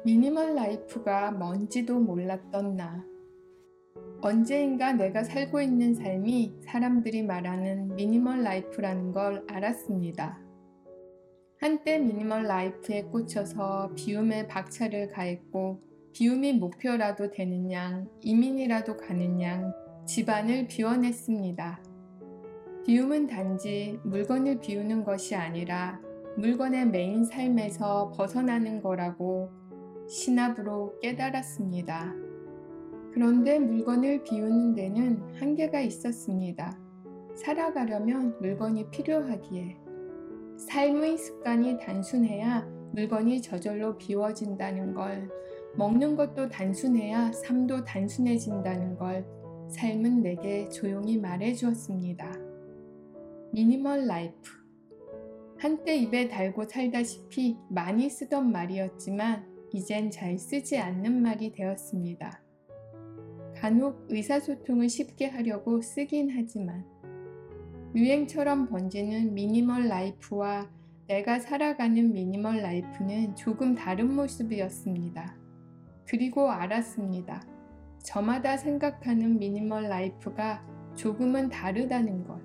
미니멀 라이프가 뭔지도 몰랐던 나. 언제인가 내가 살고 있는 삶이 사람들이 말하는 미니멀 라이프라는 걸 알았습니다. 한때 미니멀 라이프에 꽂혀서 비움에 박차를 가했고, 비움이 목표라도 되는 양, 이민이라도 가는 양, 집안을 비워냈습니다. 비움은 단지 물건을 비우는 것이 아니라 물건의 메인 삶에서 벗어나는 거라고 신압으로 깨달았습니다. 그런데 물건을 비우는 데는 한계가 있었습니다. 살아가려면 물건이 필요하기에. 삶의 습관이 단순해야 물건이 저절로 비워진다는 걸, 먹는 것도 단순해야 삶도 단순해진다는 걸 삶은 내게 조용히 말해주었습니다. 미니멀 라이프. 한때 입에 달고 살다시피 많이 쓰던 말이었지만 이젠 잘 쓰지 않는 말이 되었습니다. 간혹 의사소통을 쉽게 하려고 쓰긴 하지만 유행처럼 번지는 미니멀 라이프와 내가 살아가는 미니멀 라이프는 조금 다른 모습이었습니다. 그리고 알았습니다. 저마다 생각하는 미니멀 라이프가 조금은 다르다는 걸.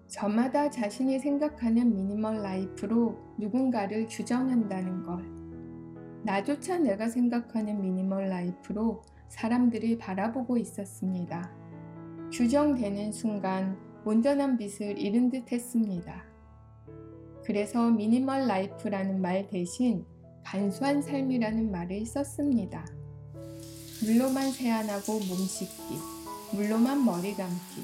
저마다 자신이 생각하는 미니멀 라이프로 누군가를 규정한다는 걸. 나조차 내가 생각하는 미니멀 라이프로 사람들이 바라보고 있었습니다. 규정되는 순간 온전한 빛을 잃은 듯 했습니다. 그래서 미니멀 라이프라는 말 대신 간소한 삶이라는 말을 썼습니다. 물로만 세안하고 몸 씻기, 물로만 머리 감기,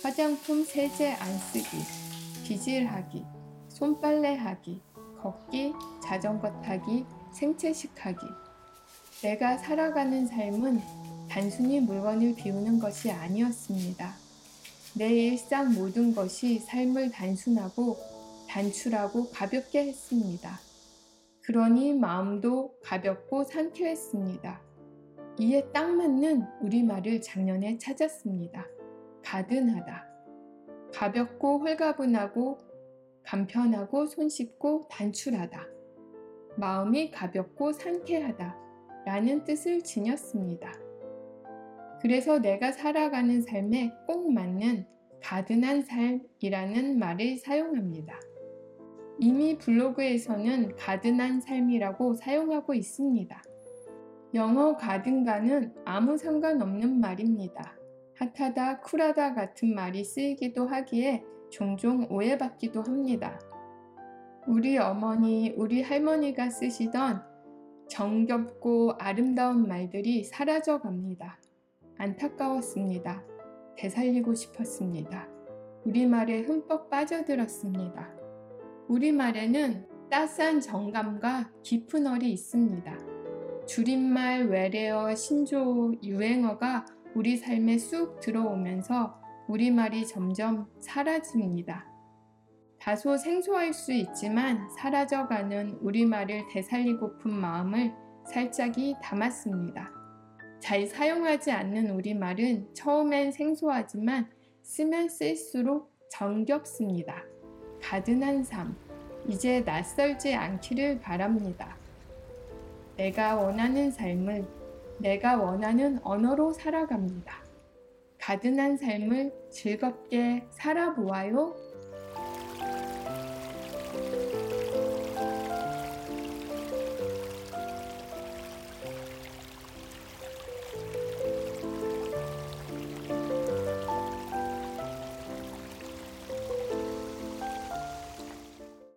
화장품 세제 안 쓰기, 빗질하기, 손빨래하기, 걷기, 자전거 타기, 생채식 하기. 내가 살아가는 삶은 단순히 물건을 비우는 것이 아니었습니다. 내 일상 모든 것이 삶을 단순하고 단출하고 가볍게 했습니다. 그러니 마음도 가볍고 상쾌했습니다. 이에 딱 맞는 우리말을 작년에 찾았습니다. 가든하다. 가볍고 홀가분하고 간편하고 손쉽고 단출하다. 마음이 가볍고 상쾌하다 라는 뜻을 지녔습니다. 그래서 내가 살아가는 삶에 꼭 맞는 가든한 삶이라는 말을 사용합니다. 이미 블로그에서는 가든한 삶이라고 사용하고 있습니다. 영어 가든과는 아무 상관없는 말입니다. 핫하다, 쿨하다 같은 말이 쓰이기도 하기에 종종 오해받기도 합니다. 우리 어머니, 우리 할머니가 쓰시던 정겹고 아름다운 말들이 사라져 갑니다. 안타까웠습니다. 되살리고 싶었습니다. 우리말에 흠뻑 빠져들었습니다. 우리말에는 따스한 정감과 깊은 얼이 있습니다. 줄임말, 외래어, 신조어, 유행어가 우리 삶에 쑥 들어오면서 우리말이 점점 사라집니다. 다소 생소할 수 있지만 사라져가는 우리말을 되살리고픈 마음을 살짝이 담았습니다. 잘 사용하지 않는 우리말은 처음엔 생소하지만 쓰면 쓸수록 정겹습니다. 가든한 삶, 이제 낯설지 않기를 바랍니다. 내가 원하는 삶을 내가 원하는 언어로 살아갑니다. 가든한 삶을 즐겁게 살아보아요.